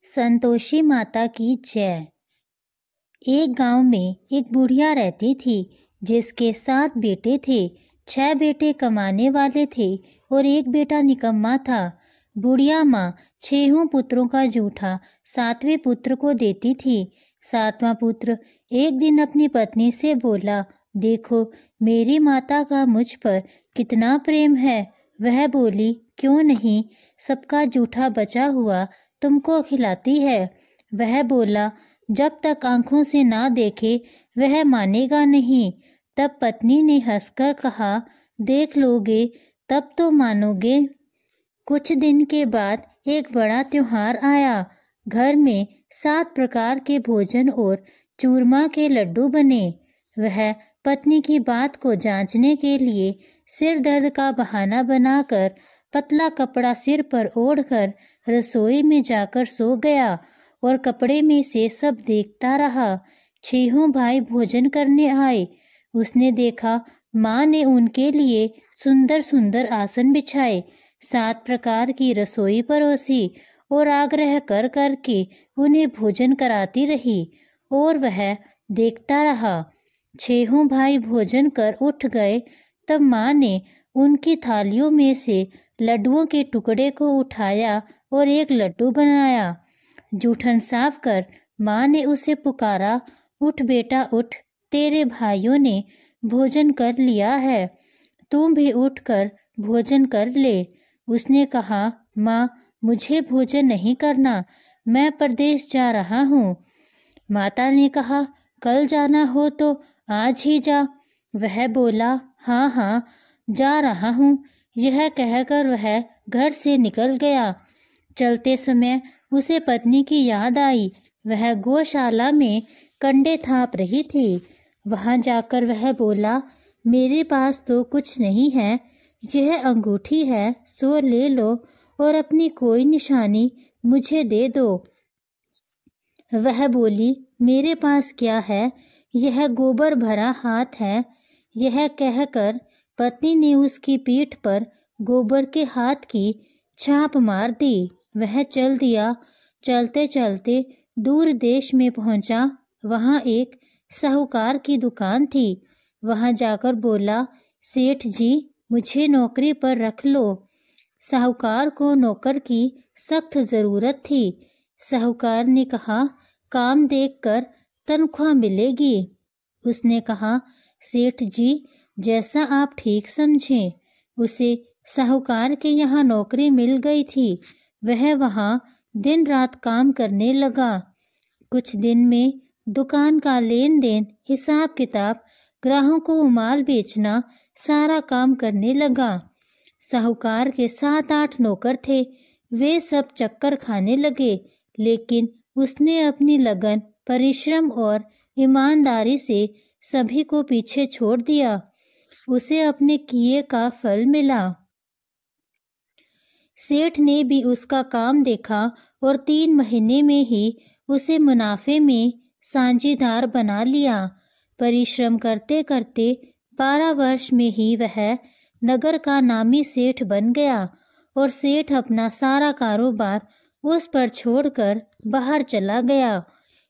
संतोषी माता की जय। एक गांव में एक बुढ़िया रहती थी जिसके 7 बेटे थे। 6 बेटे कमाने वाले थे और एक बेटा निकम्मा था। बुढ़िया माँ 6 पुत्रों का जूठा 7वें पुत्र को देती थी। 7वां पुत्र एक दिन अपनी पत्नी से बोला, देखो मेरी माता का मुझ पर कितना प्रेम है। वह बोली, क्यों नहीं, सबका जूठा बचा हुआ तुमको खिलाती है। वह बोला, जब तक आंखों से ना देखे वह मानेगा नहीं। तब पत्नी ने हंसकर कहा, देख लोगे तब तो मानोगे। कुछ दिन के बाद एक बड़ा त्योहार आया। घर में 7 प्रकार के भोजन और चूरमा के लड्डू बने। वह पत्नी की बात को जांचने के लिए सिर दर्द का बहाना बनाकर पतला कपड़ा सिर पर ओढ़कर रसोई में जाकर सो गया और कपड़े में से सब देखता रहा। 6 भाई भोजन करने आए। उसने देखा माँ ने उनके लिए सुंदर सुंदर आसन बिछाए, 7 प्रकार की रसोई परोसी और आग्रह कर करके उन्हें भोजन कराती रही और वह देखता रहा। 6 भाई भोजन कर उठ गए। तब माँ ने उनकी थालियों में से लड्डुओं के टुकड़े को उठाया और एक लड्डू बनाया। जूठन साफ कर माँ ने उसे पुकारा, उठ बेटा उठ, तेरे भाइयों ने भोजन कर लिया है, तुम भी उठकर भोजन कर ले। उसने कहा, माँ मुझे भोजन नहीं करना, मैं परदेश जा रहा हूँ। माता ने कहा, कल जाना हो तो आज ही जा। वह बोला, हाँ हाँ जा रहा हूँ। यह कहकर वह घर से निकल गया। चलते समय उसे पत्नी की याद आई। वह गौशाला में कंडे थाप रही थी। वहां जाकर वह बोला, मेरे पास तो कुछ नहीं है, यह अंगूठी है, सो ले लो और अपनी कोई निशानी मुझे दे दो। वह बोली, मेरे पास क्या है, यह गोबर भरा हाथ है। यह कहकर पत्नी ने उसकी पीठ पर गोबर के हाथ की छाप मार दी। वह चल दिया। चलते चलते दूर देश में पहुंचा। वहां एक साहूकार की दुकान थी। वहां जाकर बोला, सेठ जी मुझे नौकरी पर रख लो। साहूकार को नौकर की सख्त ज़रूरत थी। साहूकार ने कहा, काम देखकर तनख्वाह मिलेगी। उसने कहा, सेठ जी जैसा आप ठीक समझें। उसे साहूकार के यहाँ नौकरी मिल गई थी। वह वहाँ दिन रात काम करने लगा। कुछ दिन में दुकान का लेन देन, हिसाब किताब, ग्राहकों को माल बेचना, सारा काम करने लगा। साहूकार के 7-8 नौकर थे। वे सब चक्कर खाने लगे, लेकिन उसने अपनी लगन, परिश्रम और ईमानदारी से सभी को पीछे छोड़ दिया। उसे अपने किए का फल मिला। सेठ ने भी उसका काम देखा और 3 महीने में ही उसे मुनाफे में साझीदार बना लिया। परिश्रम करते करते 12 वर्ष में ही वह नगर का नामी सेठ बन गया और सेठ अपना सारा कारोबार उस पर छोड़कर बाहर चला गया।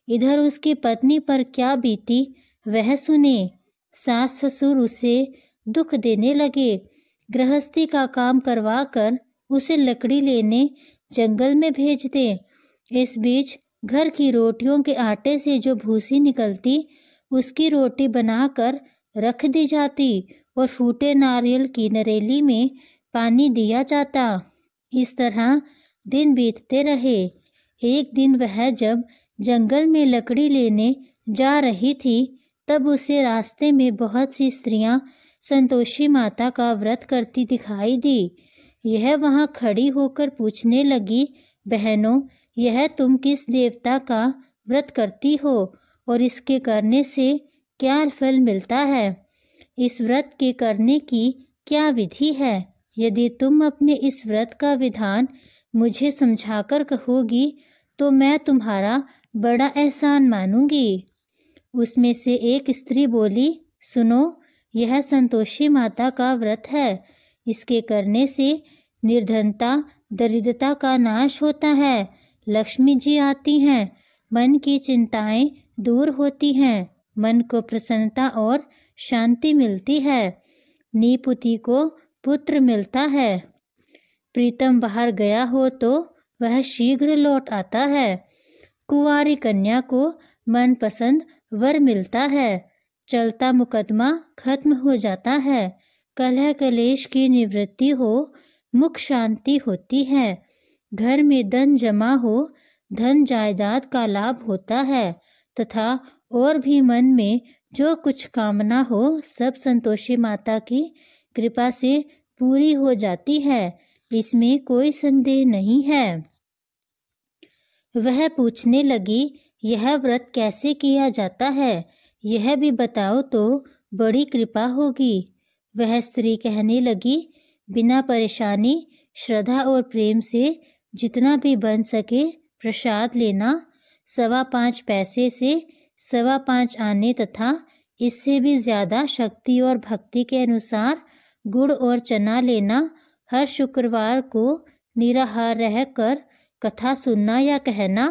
इधर उसकी पत्नी पर क्या बीती वह सुने। सास ससुर उसे दुख देने लगे। गृहस्थी का काम करवा कर उसे लकड़ी लेने जंगल में भेजते। इस बीच घर की रोटियों के आटे से जो भूसी निकलती, उसकी रोटी बनाकर रख दी जाती और फूटे नारियल की नरेली में पानी दिया जाता। इस तरह दिन बीतते रहे। एक दिन वह जब जंगल में लकड़ी लेने जा रही थी, तब उसे रास्ते में बहुत सी स्त्रियां संतोषी माता का व्रत करती दिखाई दी। यह वहां खड़ी होकर पूछने लगी, बहनों यह तुम किस देवता का व्रत करती हो और इसके करने से क्या फल मिलता है? इस व्रत के करने की क्या विधि है? यदि तुम अपने इस व्रत का विधान मुझे समझाकर कहोगी तो मैं तुम्हारा बड़ा एहसान मानूंगी। उसमें से एक स्त्री बोली, सुनो, यह संतोषी माता का व्रत है। इसके करने से निर्धनता, दरिद्रता का नाश होता है, लक्ष्मी जी आती हैं, मन की चिंताएं दूर होती हैं, मन को प्रसन्नता और शांति मिलती है। नीपुति को पुत्र मिलता है। प्रीतम बाहर गया हो तो वह शीघ्र लौट आता है। कुंवारी कन्या को मनपसंद वर मिलता है। चलता मुकदमा खत्म हो जाता है। कलह कलेश की निवृत्ति हो, मुख शांति होती है। घर में धन जमा हो, धन जायदाद का लाभ होता है तथा और भी मन में जो कुछ कामना हो सब संतोषी माता की कृपा से पूरी हो जाती है। इसमें कोई संदेह नहीं है। वह पूछने लगी, यह व्रत कैसे किया जाता है, यह भी बताओ तो बड़ी कृपा होगी। वह स्त्री कहने लगी, बिना परेशानी श्रद्धा और प्रेम से जितना भी बन सके प्रसाद लेना, 5.25 पैसे से 5.25 आने तथा इससे भी ज़्यादा शक्ति और भक्ति के अनुसार गुड़ और चना लेना। हर शुक्रवार को निराहार रहकर कथा सुनना या कहना,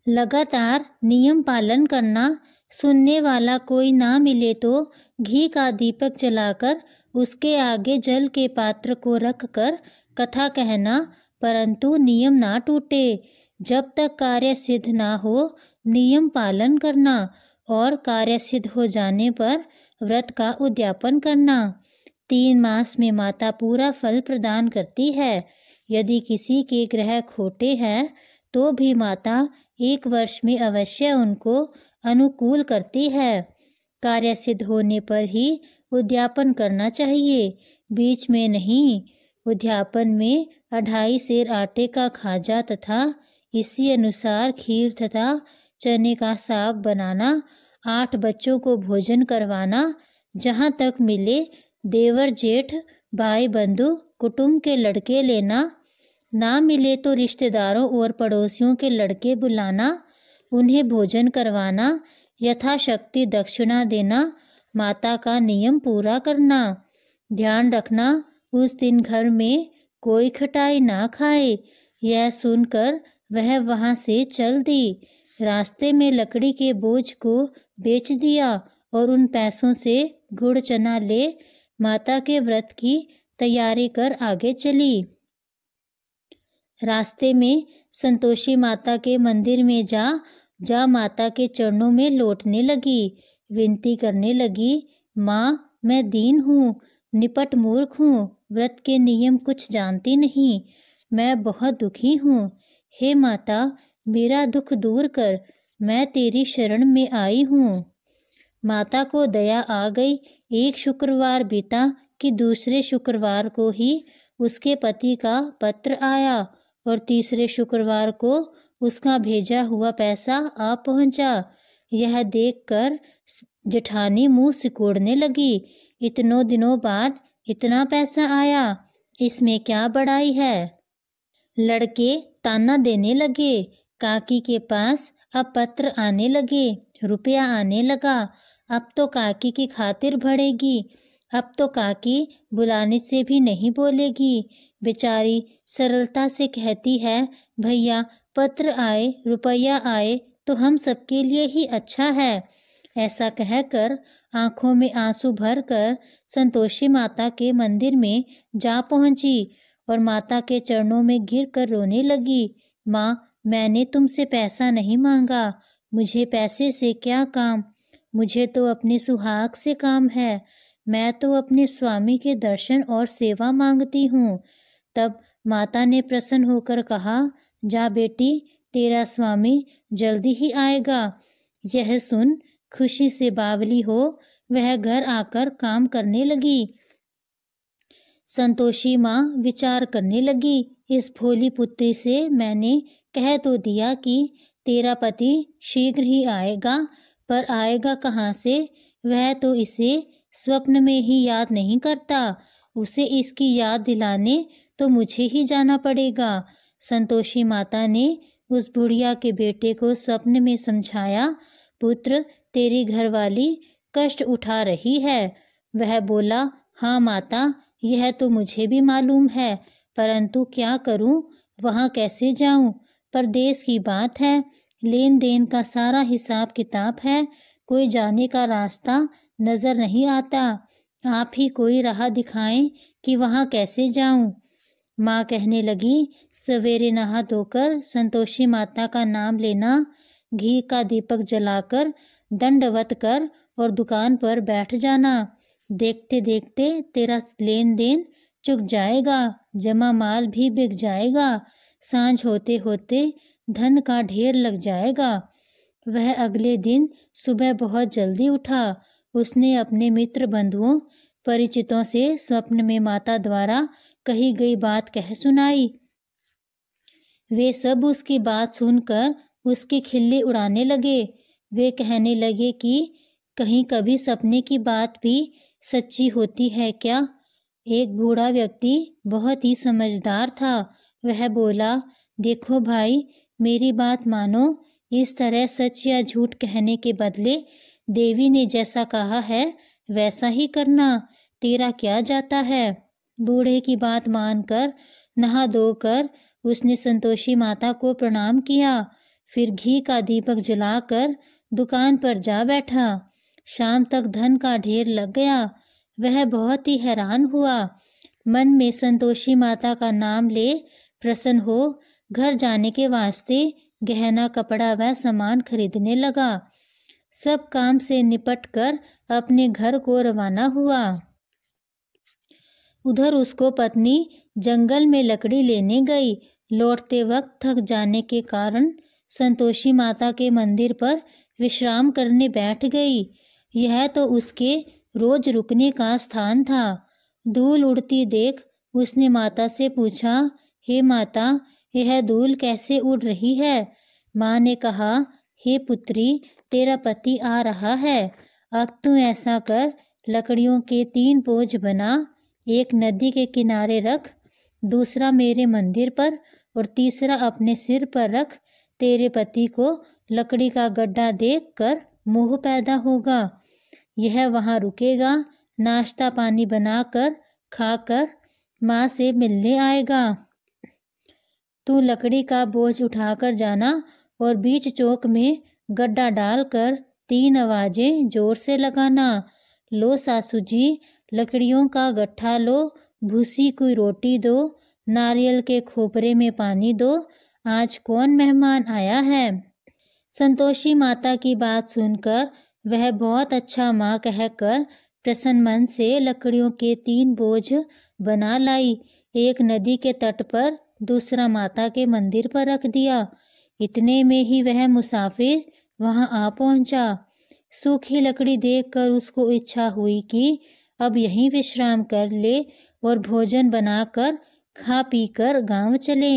लगातार नियम पालन करना। सुनने वाला कोई ना मिले तो घी का दीपक जलाकर उसके आगे जल के पात्र को रखकर कथा कहना, परंतु नियम ना टूटे। जब तक कार्य सिद्ध ना हो नियम पालन करना और कार्य सिद्ध हो जाने पर व्रत का उद्यापन करना। 3 मास में माता पूरा फल प्रदान करती है। यदि किसी के ग्रह खोटे हैं तो भी माता 1 वर्ष में अवश्य उनको अनुकूल करती है। कार्य सिद्ध होने पर ही उद्यापन करना चाहिए, बीच में नहीं। उद्यापन में 2.5 सेर आटे का खाजा तथा इसी अनुसार खीर तथा चने का साग बनाना, 8 बच्चों को भोजन करवाना, जहाँ तक मिले देवर जेठ भाई बंधु कुटुंब के लड़के लेना, ना मिले तो रिश्तेदारों और पड़ोसियों के लड़के बुलाना, उन्हें भोजन करवाना, यथाशक्ति दक्षिणा देना, माता का नियम पूरा करना। ध्यान रखना उस दिन घर में कोई खटाई ना खाए। यह सुनकर वह वहाँ से चल दी। रास्ते में लकड़ी के बोझ को बेच दिया और उन पैसों से गुड़ चना ले माता के व्रत की तैयारी कर आगे चली। रास्ते में संतोषी माता के मंदिर में जा माता के चरणों में लौटने लगी। विनती करने लगी, माँ मैं दीन हूँ, निपट मूर्ख हूँ, व्रत के नियम कुछ जानती नहीं, मैं बहुत दुखी हूँ। हे माता मेरा दुख दूर कर, मैं तेरी शरण में आई हूँ। माता को दया आ गई। एक शुक्रवार बीता कि दूसरे शुक्रवार को ही उसके पति का पत्र आया और तीसरे शुक्रवार को उसका भेजा हुआ पैसा आ पहुंचा। यह देखकर जेठानी मुंह सिकोड़ने लगी। इतनों दिनों बाद इतना पैसा आया, इसमें क्या बड़ाई है। लड़के ताना देने लगे। काकी के पास अब पत्र आने लगे, रुपया आने लगा। अब तो काकी की खातिर बढ़ेगी। अब तो काकी बुलाने से भी नहीं बोलेगी। बेचारी सरलता से कहती है, भैया पत्र आए रुपया आए तो हम सबके लिए ही अच्छा है। ऐसा कहकर आंखों में आंसू भरकर संतोषी माता के मंदिर में जा पहुंची और माता के चरणों में गिरकर रोने लगी। माँ मैंने तुमसे पैसा नहीं मांगा, मुझे पैसे से क्या काम, मुझे तो अपने सुहाग से काम है। मैं तो अपने स्वामी के दर्शन और सेवा मांगती हूँ। तब माता ने प्रसन्न होकर कहा, जा बेटी तेरा स्वामी जल्दी ही आएगा। यह सुन खुशी से बावली हो वह घर आकर काम करने लगी। संतोषी माँ विचार करने लगी, इस भोली पुत्री से मैंने कह तो दिया कि तेरा पति शीघ्र ही आएगा, पर आएगा कहाँ से। वह तो इसे स्वप्न में ही याद नहीं करता, उसे इसकी याद दिलाने तो मुझे ही जाना पड़ेगा। संतोषी माता ने उस बुढ़िया के बेटे को स्वप्न में समझाया, पुत्र तेरी घरवाली कष्ट उठा रही है। वह बोला, हाँ माता यह तो मुझे भी मालूम है, परंतु क्या करूं, वहाँ कैसे जाऊं। परदेश की बात है, लेन देन का सारा हिसाब किताब है, कोई जाने का रास्ता नज़र नहीं आता। आप ही कोई राह दिखाएं कि वहाँ कैसे जाऊं। माँ कहने लगी, सवेरे नहा धोकर संतोषी माता का नाम लेना, घी का दीपक जलाकर दंडवत कर और दुकान पर बैठ जाना। देखते देखते तेरा लेन देन चुक जाएगा, जमा माल भी बिक जाएगा, सांझ होते होते धन का ढेर लग जाएगा। वह अगले दिन सुबह बहुत जल्दी उठा। उसने अपने मित्र बंधुओं परिचितों से स्वप्न में माता द्वारा कही गई बात कह सुनाई। वे सब उसकी बात सुनकर उसकी खिल्ली उड़ाने लगे। वे कहने लगे कि कहीं कभी सपने की बात भी सच्ची होती है क्या। एक बूढ़ा व्यक्ति बहुत ही समझदार था। वह बोला, देखो भाई, मेरी बात मानो, इस तरह सच या झूठ कहने के बदले देवी ने जैसा कहा है वैसा ही करना, तेरा क्या जाता है। बूढ़े की बात मानकर नहा धोकर उसने संतोषी माता को प्रणाम किया। फिर घी का दीपक जलाकर दुकान पर जा बैठा। शाम तक धन का ढेर लग गया। वह बहुत ही हैरान हुआ। मन में संतोषी माता का नाम ले प्रसन्न हो घर जाने के वास्ते गहना, कपड़ा व सामान खरीदने लगा। सब काम से निपट कर अपने घर को रवाना हुआ। उधर उसको पत्नी जंगल में लकड़ी लेने गई। लौटते वक्त थक जाने के कारण संतोषी माता के मंदिर पर विश्राम करने बैठ गई। यह तो उसके रोज रुकने का स्थान था। धूल उड़ती देख उसने माता से पूछा, हे माता, यह धूल कैसे उड़ रही है। माँ ने कहा, हे पुत्री, तेरा पति आ रहा है। अब तू ऐसा कर, लकड़ियों के 3 बोझ बना, एक नदी के किनारे रख, दूसरा मेरे मंदिर पर और तीसरा अपने सिर पर रख। तेरे पति को लकड़ी का गड्ढा देखकर मोह पैदा होगा। यह वहाँ रुकेगा, नाश्ता पानी बनाकर खाकर माँ से मिलने आएगा। तू लकड़ी का बोझ उठाकर जाना और बीच चौक में गड्ढा डालकर 3 आवाजें जोर से लगाना। लो सासू जी, लकड़ियों का गट्ठा लो, भूसी की रोटी दो, नारियल के खोपरे में पानी दो, आज कौन मेहमान आया है। संतोषी माता की बात सुनकर वह बहुत अच्छा माँ कहकर प्रसन्न मन से लकड़ियों के 3 बोझ बना लाई। एक नदी के तट पर, दूसरा माता के मंदिर पर रख दिया। इतने में ही वह मुसाफिर वहां आ पहुंचा। सूखी लकड़ी देखकर उसको इच्छा हुई कि अब यहीं विश्राम कर ले और भोजन बनाकर खा पीकर गांव चले।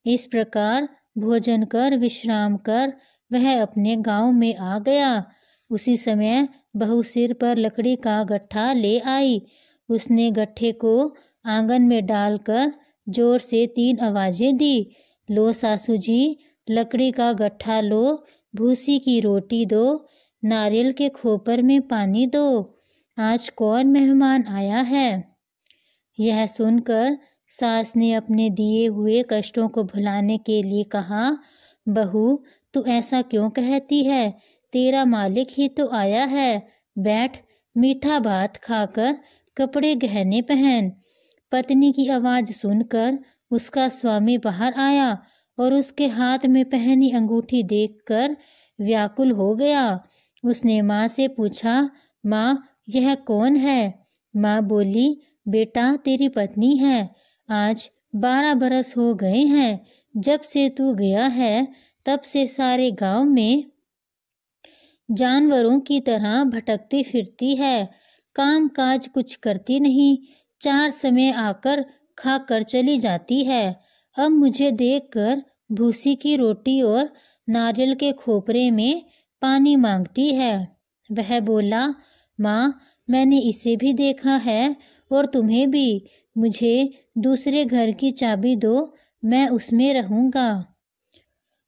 इस प्रकार भोजन कर विश्राम कर वह अपने गांव में आ गया। उसी समय बहू सिर पर लकड़ी का गट्ठा ले आई। उसने गट्ठे को आंगन में डालकर जोर से 3 आवाजें दी। लो सासू जी, लकड़ी का गट्ठा लो, भूसी की रोटी दो, नारियल के खोपर में पानी दो, आज कौन मेहमान आया है। यह सुनकर सास ने अपने दिए हुए कष्टों को भुलाने के लिए कहा, बहू, तू ऐसा क्यों कहती है, तेरा मालिक ही तो आया है। बैठ, मीठा भात खाकर कपड़े गहने पहन। पत्नी की आवाज़ सुनकर उसका स्वामी बाहर आया और उसके हाथ में पहनी अंगूठी देखकर व्याकुल हो गया। उसने माँ से पूछा, माँ, यह कौन है। माँ बोली, बेटा, तेरी पत्नी है। आज 12 बरस हो गए हैं जब से तू गया है, तब से सारे गांव में जानवरों की तरह भटकती फिरती है, काम काज कुछ करती नहीं, 4 समय आकर खाकर चली जाती है। अब मुझे देखकर भूसी की रोटी और नारियल के खोपरे में पानी मांगती है। वह बोला, माँ, मैंने इसे भी देखा है और तुम्हें भी। मुझे दूसरे घर की चाबी दो, मैं उसमें रहूँगा।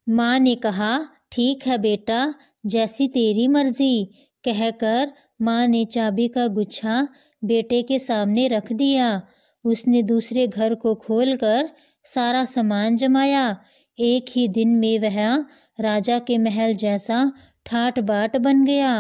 माँ ने कहा, ठीक है बेटा, जैसी तेरी मर्जी। कहकर माँ ने चाबी का गुच्छा बेटे के सामने रख दिया। उसने दूसरे घर को खोलकर सारा सामान जमाया। एक ही दिन में वह राजा के महल जैसा ठाट बाट बन गया।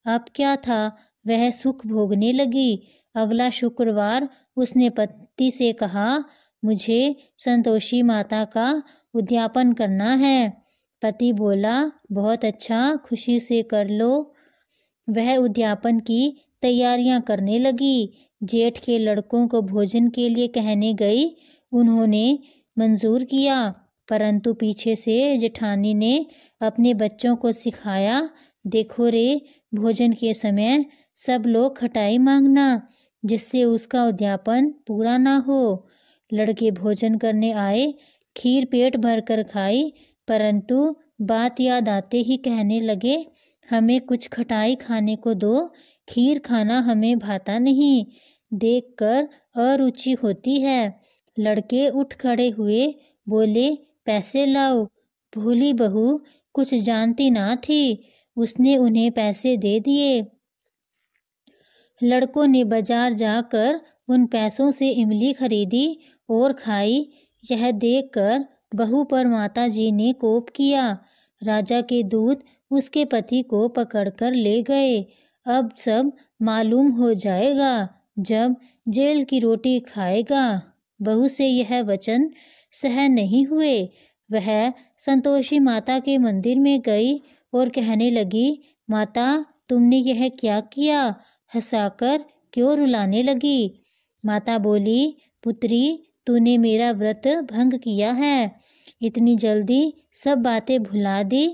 अब क्या था, वह सुख भोगने लगी। अगला शुक्रवार उसने पति से कहा, मुझे संतोषी माता का उद्यापन करना है। पति बोला, बहुत अच्छा, खुशी से कर लो। वह उद्यापन की तैयारियां करने लगी। जेठ के लड़कों को भोजन के लिए कहने गई। उन्होंने मंजूर किया, परंतु पीछे से जेठानी ने अपने बच्चों को सिखाया, देखो रे, भोजन के समय सब लोग खटाई मांगना, जिससे उसका उद्यापन पूरा ना हो। लड़के भोजन करने आए, खीर पेट भरकर खाई, परंतु बात याद आते ही कहने लगे, हमें कुछ खटाई खाने को दो, खीर खाना हमें भाता नहीं, देखकर अरुचि होती है। लड़के उठ खड़े हुए, बोले, पैसे लाओ। भोली बहू कुछ जानती ना थी, उसने उन्हें पैसे दे दिए। लड़कों ने बाजार जाकर उन पैसों से इमली खरीदी और खाई। यह देखकर बहू पर माताजी ने कोप किया। राजा के दूत उसके पति को पकड़कर ले गए। अब सब मालूम हो जाएगा जब जेल की रोटी खाएगा। बहू से यह वचन सहन नहीं हुए। वह संतोषी माता के मंदिर में गई और कहने लगी, माता, तुमने यह क्या किया? हंसाकर क्यों रुलाने लगी? माता बोली, पुत्री, तूने मेरा व्रत भंग किया है, इतनी जल्दी सब बातें भुला दी।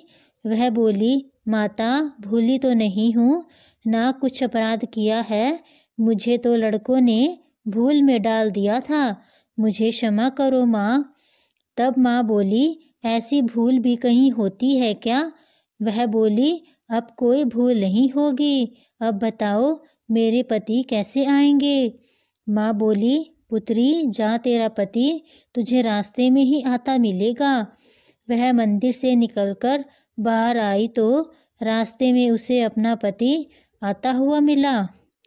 वह बोली, माता, भूली तो नहीं हूँ, ना कुछ अपराध किया है, मुझे तो लड़कों ने भूल में डाल दिया था, मुझे क्षमा करो माँ। तब माँ बोली, ऐसी भूल भी कहीं होती है क्या? वह बोली, अब कोई भूल नहीं होगी। अब बताओ, मेरे पति कैसे आएंगे? माँ बोली, पुत्री, जा, तेरा पति तुझे रास्ते में ही आता मिलेगा। वह मंदिर से निकलकर बाहर आई तो रास्ते में उसे अपना पति आता हुआ मिला।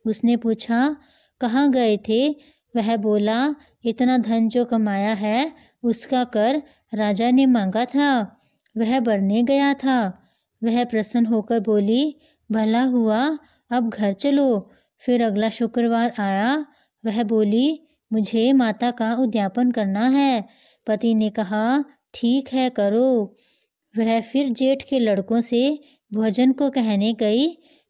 उसने पूछा, कहाँ गए थे? वह बोला, इतना धन जो कमाया है उसका कर राजा ने मांगा था, वह भरने गया था। वह प्रसन्न होकर बोली, भला हुआ, अब घर चलो। फिर अगला शुक्रवार आया। वह बोली, मुझे माता का उद्यापन करना है। पति ने कहा, ठीक है, करो। वह फिर जेठ के लड़कों से भोजन को कहने गई।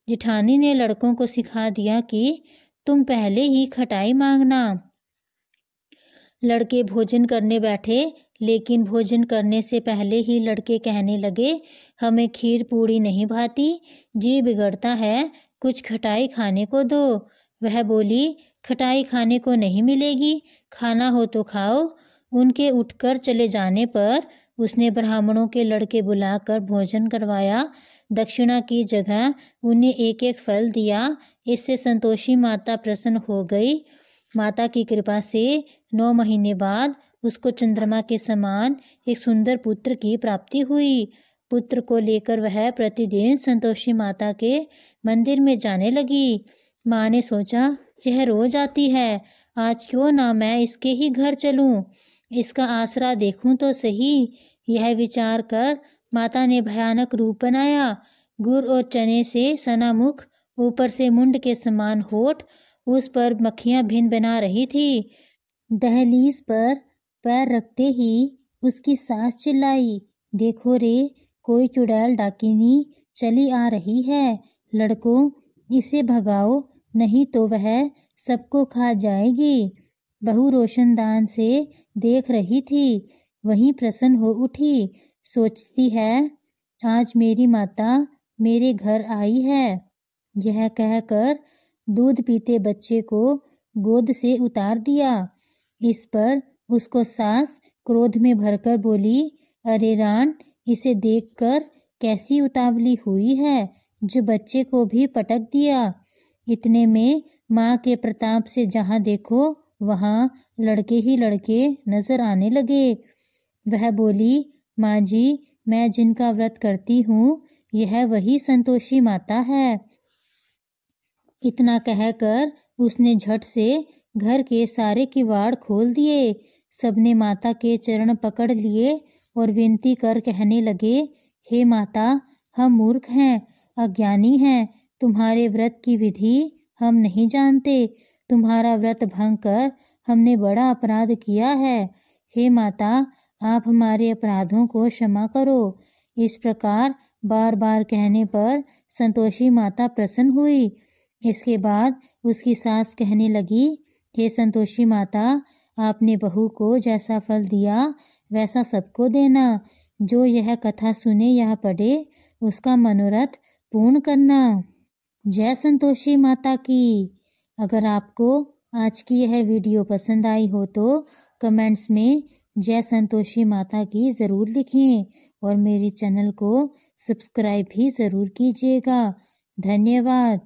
जिठानी ने लड़कों को सिखा दिया कि तुम पहले ही खटाई मांगना। लड़के भोजन करने बैठे, लेकिन भोजन करने से पहले ही लड़के कहने लगे, हमें खीर पूड़ी नहीं भाती, जी बिगड़ता है, कुछ खटाई खाने को दो। वह बोली, खटाई खाने को नहीं मिलेगी, खाना हो तो खाओ। उनके उठकर चले जाने पर उसने ब्राह्मणों के लड़के बुलाकर भोजन करवाया। दक्षिणा की जगह उन्हें एक एक फल दिया। इससे संतोषी माता प्रसन्न हो गई। माता की कृपा से 9 महीने बाद उसको चंद्रमा के समान एक सुंदर पुत्र की प्राप्ति हुई। पुत्र को लेकर वह प्रतिदिन संतोषी माता के मंदिर में जाने लगी। माँ ने सोचा, यह रोज आती है, आज क्यों ना मैं इसके ही घर चलूं, इसका आसरा देखूं तो सही। यह विचार कर माता ने भयानक रूप बनाया। गुड़ और चने से सना मुख, ऊपर से मुंड के समान होठ, उस पर मक्खियां भिन बना रही थी। दहलीज पर पैर रखते ही उसकी सास चिल्लाई, देखो रे, कोई चुड़ैल डाकिनी चली आ रही है, लड़कों, इसे भगाओ, नहीं तो वह सबको खा जाएगी। बहू रोशनदान से देख रही थी, वहीं प्रसन्न हो उठी। सोचती है, आज मेरी माता मेरे घर आई है। यह कहकर दूध पीते बच्चे को गोद से उतार दिया। इस पर उसको सास क्रोध में भरकर बोली, अरे रान, इसे देखकर कैसी उतावली हुई है, जो बच्चे को भी पटक दिया। इतने में माँ के प्रताप से जहाँ देखो वहाँ लड़के ही लड़के नजर आने लगे। वह बोली, माँ जी, मैं जिनका व्रत करती हूँ यह वही संतोषी माता है। इतना कहकर उसने झट से घर के सारे किवाड़ खोल दिए। सबने माता के चरण पकड़ लिए और विनती कर कहने लगे, हे माता, हम मूर्ख हैं, अज्ञानी हैं, तुम्हारे व्रत की विधि हम नहीं जानते। तुम्हारा व्रत भंग कर हमने बड़ा अपराध किया है। हे माता, आप हमारे अपराधों को क्षमा करो। इस प्रकार बार बार कहने पर संतोषी माता प्रसन्न हुई। इसके बाद उसकी सास कहने लगी, हे संतोषी माता, आपने बहू को जैसा फल दिया वैसा सबको देना। जो यह कथा सुने या पढ़े उसका मनोरथ पूर्ण करना। जय संतोषी माता की। अगर आपको आज की यह वीडियो पसंद आई हो तो कमेंट्स में जय संतोषी माता की ज़रूर लिखें और मेरे चैनल को सब्सक्राइब भी ज़रूर कीजिएगा। धन्यवाद।